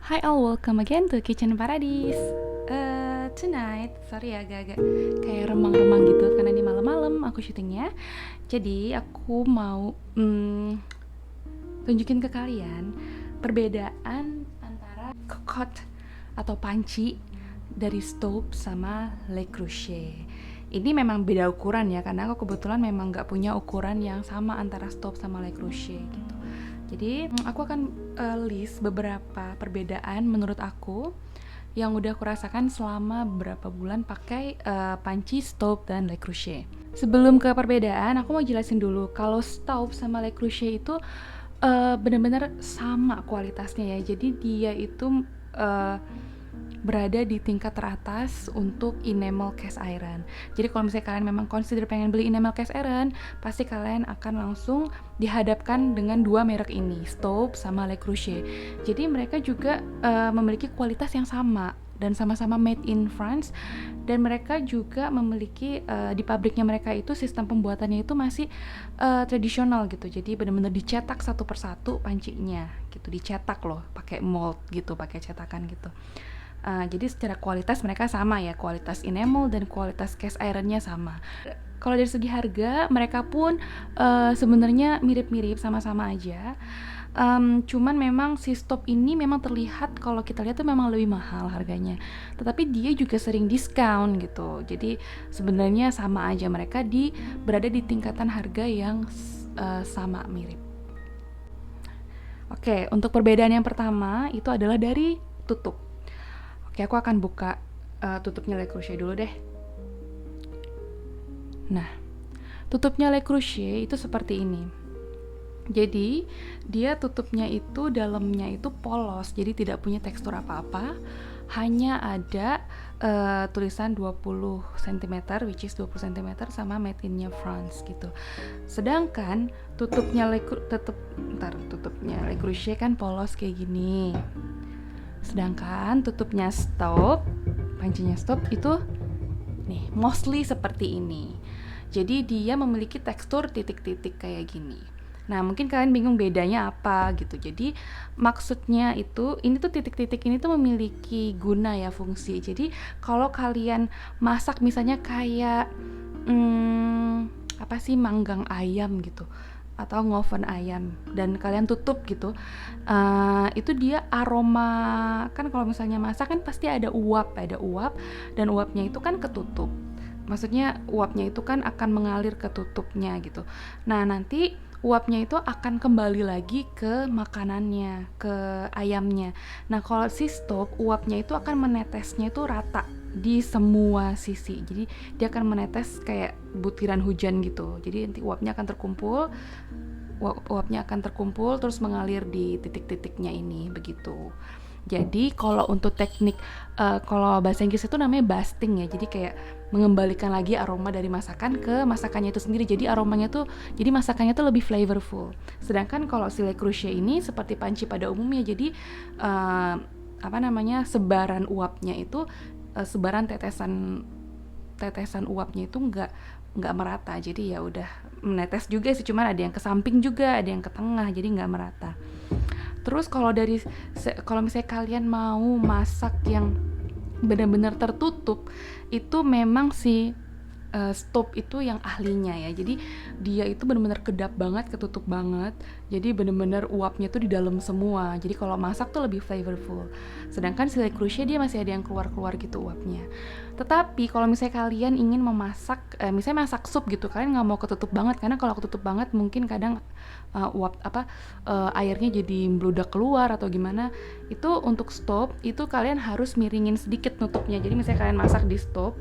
Hi all, welcome again to Kitchen Paradise. Tonight, sorry ya agak-agak kayak remang-remang gitu karena ini malam-malam aku syutingnya. Jadi aku mau tunjukin ke kalian perbedaan antara cocotte atau panci dari stove sama Le Creuset. Ini memang beda ukuran ya, karena aku kebetulan memang nggak punya ukuran yang sama antara stove sama Le Creuset gitu. Jadi aku akan list beberapa perbedaan menurut aku yang udah aku rasakan selama beberapa bulan pakai panci, stove, dan Le Creuset. Sebelum ke perbedaan, aku mau jelasin dulu kalau stove sama Le Creuset itu benar-benar sama kualitasnya ya. Jadi dia itu berada di tingkat teratas untuk enamel cast iron. Jadi kalau misalnya kalian memang consider pengen beli enamel cast iron, pasti kalian akan langsung dihadapkan dengan dua merek ini, stove sama Le Creuset. Jadi mereka juga memiliki kualitas yang sama dan sama-sama made in France, dan mereka juga memiliki di pabriknya mereka itu sistem pembuatannya itu masih tradisional gitu. Jadi benar-benar dicetak satu persatu pancinya gitu, dicetak loh pakai mold gitu, pakai cetakan gitu. Jadi secara kualitas mereka sama ya, kualitas enamel dan kualitas cast ironnya sama. Kalau dari segi harga mereka pun sebenarnya mirip-mirip, sama-sama aja. Cuman memang si stop ini memang terlihat kalau kita lihat tuh memang lebih mahal harganya. Tetapi dia juga sering diskon gitu. Jadi sebenarnya sama aja, mereka berada di tingkatan harga yang sama, mirip. Oke, untuk perbedaan yang pertama itu adalah dari tutup. Oke, aku akan buka tutupnya Le Creuset dulu deh. Nah, tutupnya Le Creuset itu seperti ini. Jadi, dia tutupnya itu dalamnya itu polos, jadi tidak punya tekstur apa-apa. Hanya ada tulisan 20 cm, which is 20 cm sama made in-nya France gitu. Sedangkan tutupnya Le Creuset kan polos kayak gini. Sedangkan tutupnya stop, pancinya stop itu nih mostly seperti ini. Jadi dia memiliki tekstur titik-titik kayak gini. Nah, mungkin kalian bingung bedanya apa gitu. Jadi maksudnya itu, ini tuh titik-titik ini tuh memiliki guna ya, fungsi. Jadi kalau kalian masak misalnya kayak apa sih, manggang ayam gitu atau ngoven ayam dan kalian tutup gitu, itu dia aroma, kan kalau misalnya masak kan pasti ada uap dan uapnya itu kan ketutup, maksudnya uapnya itu kan akan mengalir ke tutupnya gitu. Nah, nanti uapnya itu akan kembali lagi ke makanannya, ke ayamnya. Nah, kalau si stop, uapnya itu akan menetesnya itu rata di semua sisi. Jadi dia akan menetes kayak butiran hujan gitu. Jadi nanti uapnya akan terkumpul terus mengalir di titik-titiknya ini begitu. Jadi kalau untuk teknik kalau bahasa Inggris itu namanya basting ya. Jadi kayak mengembalikan lagi aroma dari masakan ke masakannya itu sendiri. Jadi aromanya tuh, jadi masakannya tuh lebih flavorful. Sedangkan kalau si Le Creuset ini seperti panci pada umumnya, jadi sebaran uapnya itu sebaran tetesan uapnya itu nggak merata. Jadi ya udah menetes juga sih, cuman ada yang ke samping juga, ada yang ke tengah, jadi nggak merata. Terus kalau misalnya kalian mau masak yang benar-benar tertutup, itu memang si stop itu yang ahlinya ya. Jadi dia itu benar-benar kedap banget, ketutup banget. Jadi benar-benar uapnya tuh di dalam semua. Jadi kalau masak tuh lebih flavorful. Sedangkan si Le Creuset dia masih ada yang keluar-keluar gitu uapnya. Tetapi kalau misalnya kalian ingin memasak, misalnya masak sup gitu, kalian nggak mau ketutup banget, karena kalau ketutup banget mungkin kadang airnya jadi meludak keluar atau gimana. Itu untuk stop itu kalian harus miringin sedikit nutupnya. Jadi misalnya kalian masak di stop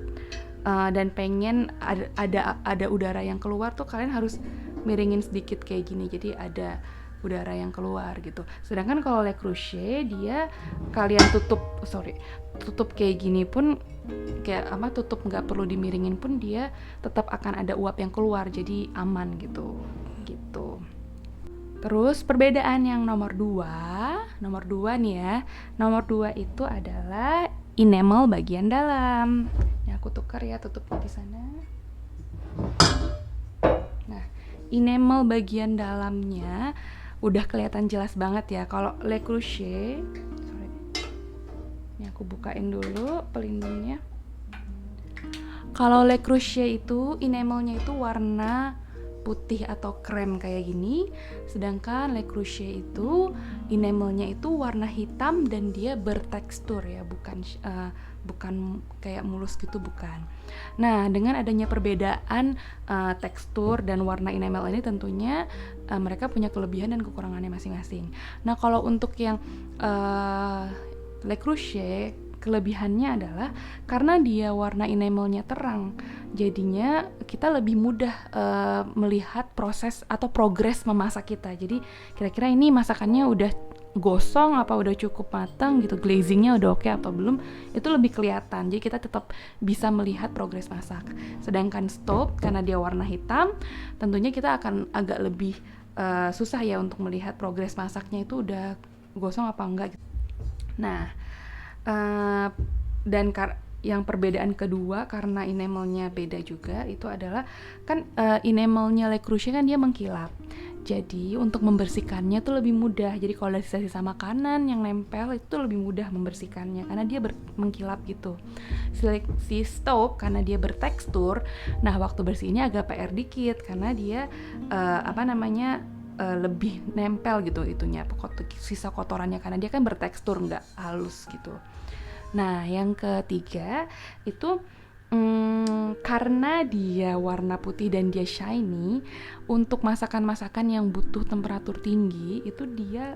dan pengen ada udara yang keluar tuh, kalian harus miringin sedikit kayak gini, jadi ada udara yang keluar gitu. Sedangkan kalau Le Creuset dia kalian tutup kayak gini pun, kayak tutup nggak perlu dimiringin pun, dia tetap akan ada uap yang keluar, jadi aman gitu. Terus perbedaan yang nomor 2 nih ya. Nomor 2 itu adalah enamel bagian dalam. Nah, aku tukar ya tutupnya di sana. Nah, enamel bagian dalamnya udah kelihatan jelas banget ya. Kalau Le Creuset, Ini aku bukain dulu pelindungnya. Kalau Le Creuset itu enamelnya itu warna putih atau krem kayak gini, sedangkan Le Creuset itu enamelnya itu warna hitam dan dia bertekstur ya, bukan kayak mulus gitu, bukan. Nah, dengan adanya perbedaan tekstur dan warna enamel ini tentunya mereka punya kelebihan dan kekurangannya masing-masing. Nah, kalau untuk yang Le Creuset, kelebihannya adalah karena dia warna enamelnya terang, jadinya kita lebih mudah melihat proses atau progres memasak kita. Jadi kira-kira ini masakannya udah gosong apa udah cukup matang gitu, glazingnya udah oke apa belum, itu lebih kelihatan. Jadi kita tetap bisa melihat progres masak. Sedangkan stove karena dia warna hitam, tentunya kita akan agak lebih susah ya untuk melihat progres masaknya itu udah gosong apa enggak gitu. Nah, dan yang perbedaan kedua karena enamelnya beda juga itu adalah kan enamelnya Le Creuset kan dia mengkilap. Jadi untuk membersihkannya tuh lebih mudah. Jadi kalau ada sisa-sisa makanan yang nempel itu tuh lebih mudah membersihkannya karena dia mengkilap gitu. Si stove karena dia bertekstur, nah waktu bersihnya agak PR dikit karena dia lebih nempel gitu itunya, sisa kotorannya karena dia kan bertekstur nggak halus gitu. Nah yang ketiga itu karena dia warna putih dan dia shiny, untuk masakan-masakan yang butuh temperatur tinggi itu dia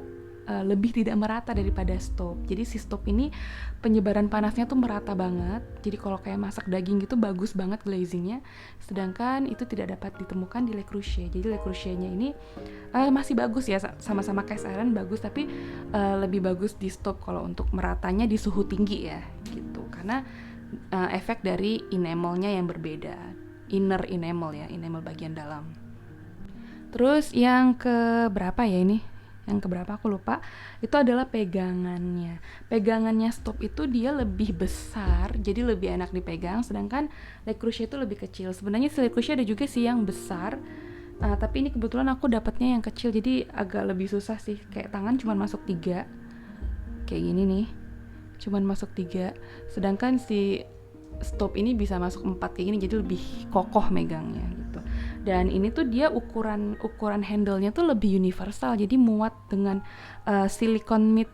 lebih tidak merata daripada stove. Jadi si stove ini penyebaran panasnya tuh merata banget. Jadi kalau kayak masak daging gitu bagus banget glazingnya. Sedangkan itu tidak dapat ditemukan di Le Creuset. Jadi Le Creusetnya ini masih bagus ya, sama-sama cast iron bagus, tapi lebih bagus di stove kalau untuk meratanya di suhu tinggi ya gitu. Karena efek dari enamelnya yang berbeda, inner enamel ya, enamel bagian dalam. Terus yang keberapa ya ini? Yang keberapa aku lupa. Itu adalah pegangannya. Pegangannya stove itu dia lebih besar, jadi lebih enak dipegang. Sedangkan Le Creuset itu lebih kecil. Sebenarnya si Le Creuset ada juga sih yang besar, tapi ini kebetulan aku dapatnya yang kecil, jadi agak lebih susah sih. Kayak tangan cuma masuk 3, kayak gini nih, cuman masuk 3. Sedangkan si stove ini bisa masuk 4 kayak gini, jadi lebih kokoh megangnya gitu. Dan ini tuh dia ukuran handle-nya tuh lebih universal, jadi muat dengan silicone meat,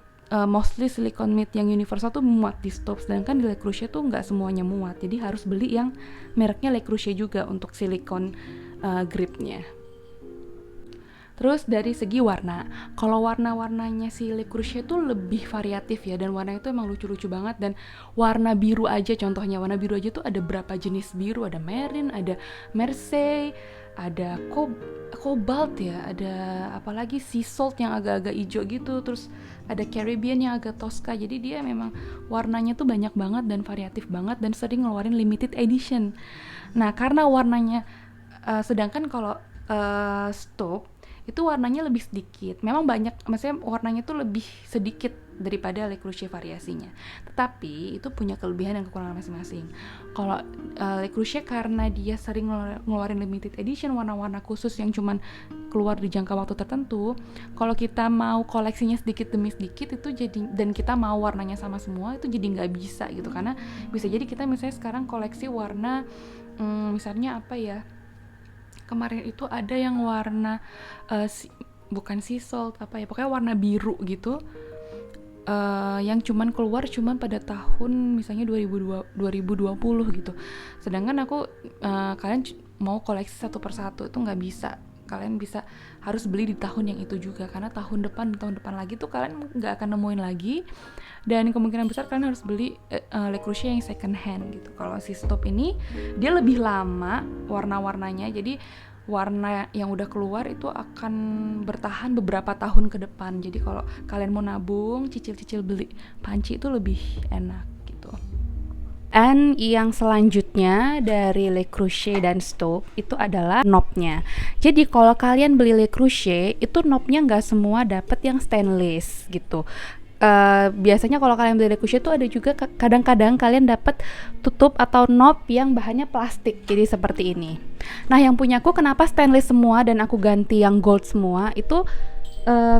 mostly silicone meat yang universal tuh muat di stove. Sedangkan di Le Creuset tuh nggak semuanya muat, jadi harus beli yang mereknya Le Creuset juga untuk silicone gripnya. Terus dari segi warna, kalau warna-warnanya si Le Creuset tuh lebih variatif ya, dan warna itu emang lucu-lucu banget. Dan warna biru aja, contohnya warna biru aja tuh ada berapa jenis biru, ada marine, ada Mersey, ada cobalt ya, ada apalagi sea salt yang agak-agak hijau gitu, terus ada Caribbean yang agak Tosca. Jadi dia memang warnanya tuh banyak banget dan variatif banget dan sering ngeluarin limited edition. Nah karena warnanya sedangkan kalau stove itu warnanya lebih sedikit. Memang banyak, maksudnya warnanya tuh lebih sedikit daripada Le Creuset variasinya. Tetapi itu punya kelebihan dan kekurangan masing-masing. Kalau Le Creuset karena dia sering ngeluarin limited edition, warna-warna khusus yang cuman keluar di jangka waktu tertentu, kalau kita mau koleksinya sedikit demi sedikit itu jadi, dan kita mau warnanya sama semua, itu jadi nggak bisa gitu. Karena bisa jadi kita misalnya sekarang koleksi warna misalnya apa ya, kemarin itu ada yang warna bukan sea salt, apa ya, pokoknya warna biru gitu, yang cuman keluar pada tahun misalnya 2020 gitu. Sedangkan aku kalian mau koleksi satu persatu itu nggak bisa. Kalian harus beli di tahun yang itu juga, karena tahun depan lagi tuh kalian nggak akan nemuin lagi, dan kemungkinan besar kalian harus beli Le Creuset yang second hand gitu. Kalau si stove ini dia lebih lama warna-warnanya, jadi warna yang udah keluar itu akan bertahan beberapa tahun ke depan. Jadi kalau kalian mau nabung, cicil-cicil beli panci itu lebih enak gitu. Dan yang selanjutnya dari Le Creuset dan stove itu adalah knobnya. Jadi kalau kalian beli Le Creuset itu knobnya nggak semua dapet yang stainless gitu. Biasanya kalau kalian beli Le Creuset tuh ada juga kadang-kadang kalian dapat tutup atau knob yang bahannya plastik, jadi seperti ini. Nah yang punyaku kenapa stainless semua dan aku ganti yang gold semua itu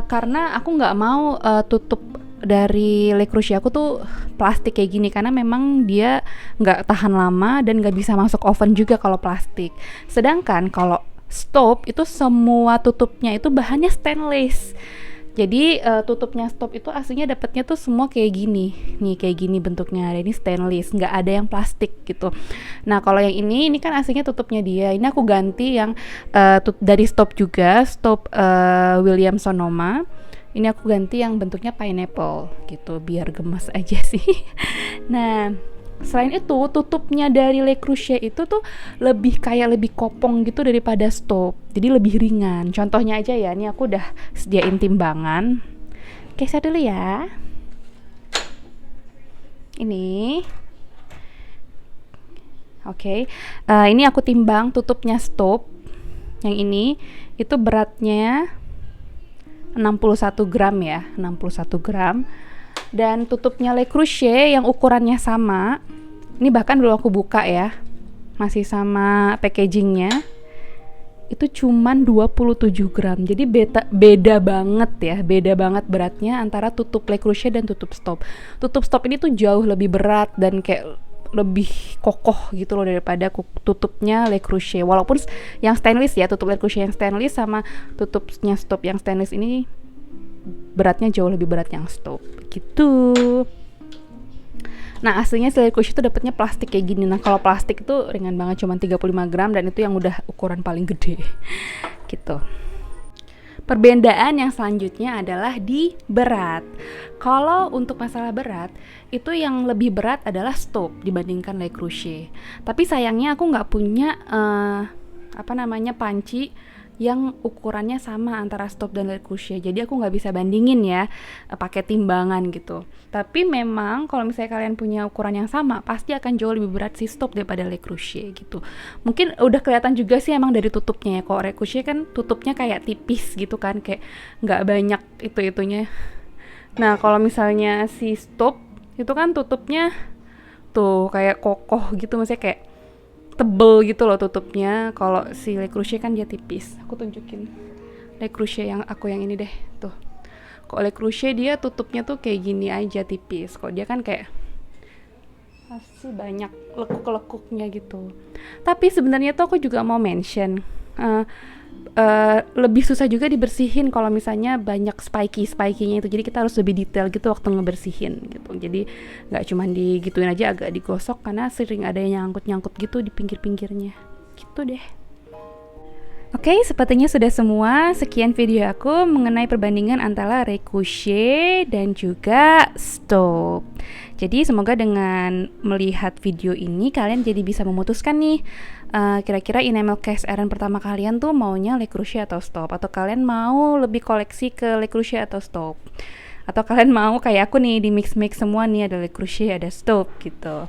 karena aku nggak mau tutup dari Le Creuset aku tuh plastik kayak gini karena memang dia nggak tahan lama dan nggak bisa masuk oven juga kalau plastik. Sedangkan kalau stop itu semua tutupnya itu bahannya stainless. Jadi tutupnya stop itu aslinya dapatnya tuh semua kayak gini, nih kayak gini bentuknya. Ada ini stainless, nggak ada yang plastik gitu. Nah kalau yang ini kan aslinya tutupnya dia. Ini aku ganti yang dari stop juga, stop Williams Sonoma. Ini aku ganti yang bentuknya pineapple gitu, biar gemes aja sih. Nah selain itu tutupnya dari Le Creuset itu tuh lebih kopong gitu daripada stop, jadi lebih ringan. Contohnya aja ya, ini aku udah sediain timbangan. Oke, saya dulu ya. Ini oke. Ini aku timbang tutupnya stop yang ini, itu beratnya 61 gram ya, 61 gram. Dan tutupnya Le Creuset yang ukurannya sama, ini bahkan belum aku buka ya, masih sama packagingnya, itu cuman 27 gram. Jadi beda banget ya, beda banget beratnya antara tutup Le Creuset dan tutup stop. Tutup stop ini tuh jauh lebih berat dan kayak lebih kokoh gitu loh daripada tutupnya Le Creuset. Walaupun yang stainless ya, tutup Le Creuset yang stainless sama tutupnya stop yang stainless ini beratnya jauh lebih berat yang stop gitu. Nah aslinya si Le Creuset itu dapatnya plastik kayak gini. Nah kalau plastik itu ringan banget, cuma 35 gram, dan itu yang udah ukuran paling gede gitu. Perbedaan yang selanjutnya adalah di berat. Kalau untuk masalah berat, itu yang lebih berat adalah stop dibandingkan Le Creuset. Tapi sayangnya aku nggak punya panci yang ukurannya sama antara stop dan Le Creuset. Jadi aku nggak bisa bandingin ya pakai timbangan gitu. Tapi memang kalau misalnya kalian punya ukuran yang sama, pasti akan jauh lebih berat si stop daripada Le Creuset gitu. Mungkin udah kelihatan juga sih emang dari tutupnya ya. Kalau Le Creuset kan tutupnya kayak tipis gitu kan, kayak nggak banyak itunya. Nah kalau misalnya si stop itu kan tutupnya tuh kayak kokoh gitu, maksudnya kayak tebel gitu loh tutupnya. Kalau si Le Creuset kan dia tipis. Aku tunjukin Le Creuset yang aku yang ini deh tuh. Kalau Le Creuset dia tutupnya tuh kayak gini aja tipis. Kalau dia kan kayak masih banyak lekuk-lekuknya gitu. Tapi sebenarnya tuh aku juga mau mention lebih susah juga dibersihin kalau misalnya banyak spiky-nya itu. Jadi kita harus lebih detail gitu waktu ngebersihin gitu. Jadi nggak cuma digituin aja, agak digosok karena sering ada yang nyangkut-nyangkut gitu di pinggir-pinggirnya gitu deh. Oke, sepertinya sudah semua. Sekian video aku mengenai perbandingan antara Le Creuset dan juga stop. Jadi semoga dengan melihat video ini kalian jadi bisa memutuskan nih, kira-kira enamel cast iron pertama kalian tuh maunya Le Creuset atau stop, atau kalian mau lebih koleksi ke Le Creuset atau stop, atau kalian mau kayak aku nih di mix semua nih, ada Le Creuset ada stop gitu.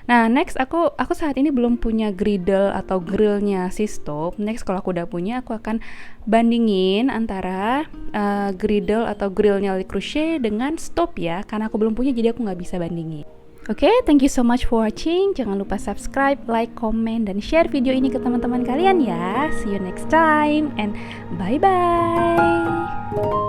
Nah next aku saat ini belum punya griddle atau grillnya si stop. Next kalau aku udah punya, aku akan bandingin antara griddle atau grillnya Le Creuset dengan stop ya, karena aku belum punya jadi aku nggak bisa bandingin. Oke, thank you so much for watching. Jangan lupa subscribe, like, comment, dan share video ini ke teman-teman kalian ya. See you next time and bye-bye.